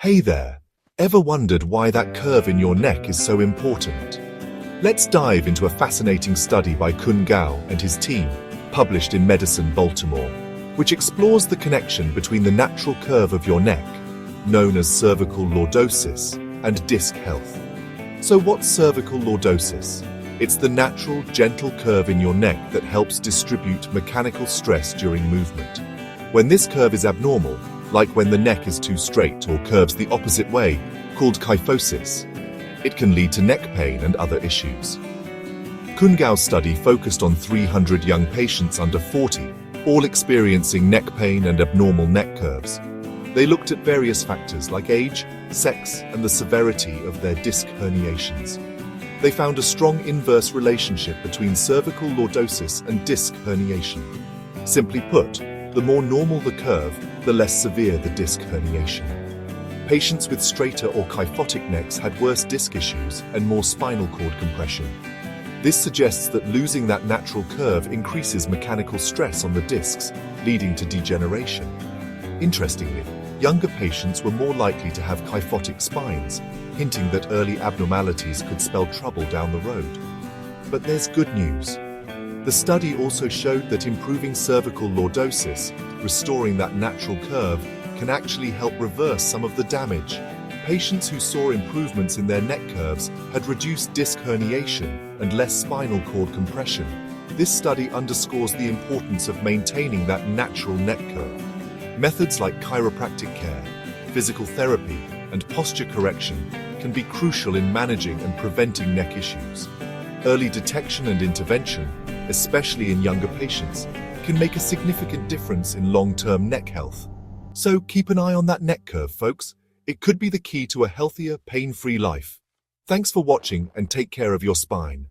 Hey there! Ever wondered why that curve in your neck is so important? Let's dive into a fascinating study by Kun Gao and his team, published in Medicine, Baltimore, which explores the connection between the natural curve of your neck, known as cervical lordosis, and disc health. So what's cervical lordosis? It's the natural, gentle curve in your neck that helps distribute mechanical stress during movement. When this curve is abnormal, like when the neck is too straight or curves the opposite way, called kyphosis, it can lead to neck pain and other issues. Kun Gao's study focused on 300 young patients under 40, all experiencing neck pain and abnormal neck curves. They looked at various factors like age, sex, and the severity of their disc herniations. They found a strong inverse relationship between cervical lordosis and disc herniation. Simply put, the more normal the curve, the less severe the disc herniation. Patients with straighter or kyphotic necks had worse disc issues and more spinal cord compression. This suggests that losing that natural curve increases mechanical stress on the discs, leading to degeneration. Interestingly, younger patients were more likely to have kyphotic spines, hinting that early abnormalities could spell trouble down the road. But there's good news. The study also showed that improving cervical lordosis, restoring that natural curve, can actually help reverse some of the damage. Patients who saw improvements in their neck curves had reduced disc herniation and less spinal cord compression. This study underscores the importance of maintaining that natural neck curve. Methods like chiropractic care, physical therapy, and posture correction can be crucial in managing and preventing neck issues. Early detection and intervention, especially in younger patients, can make a significant difference in long-term neck health. So keep an eye on that neck curve, folks. It could be the key to a healthier, pain-free life. Thanks for watching and take care of your spine.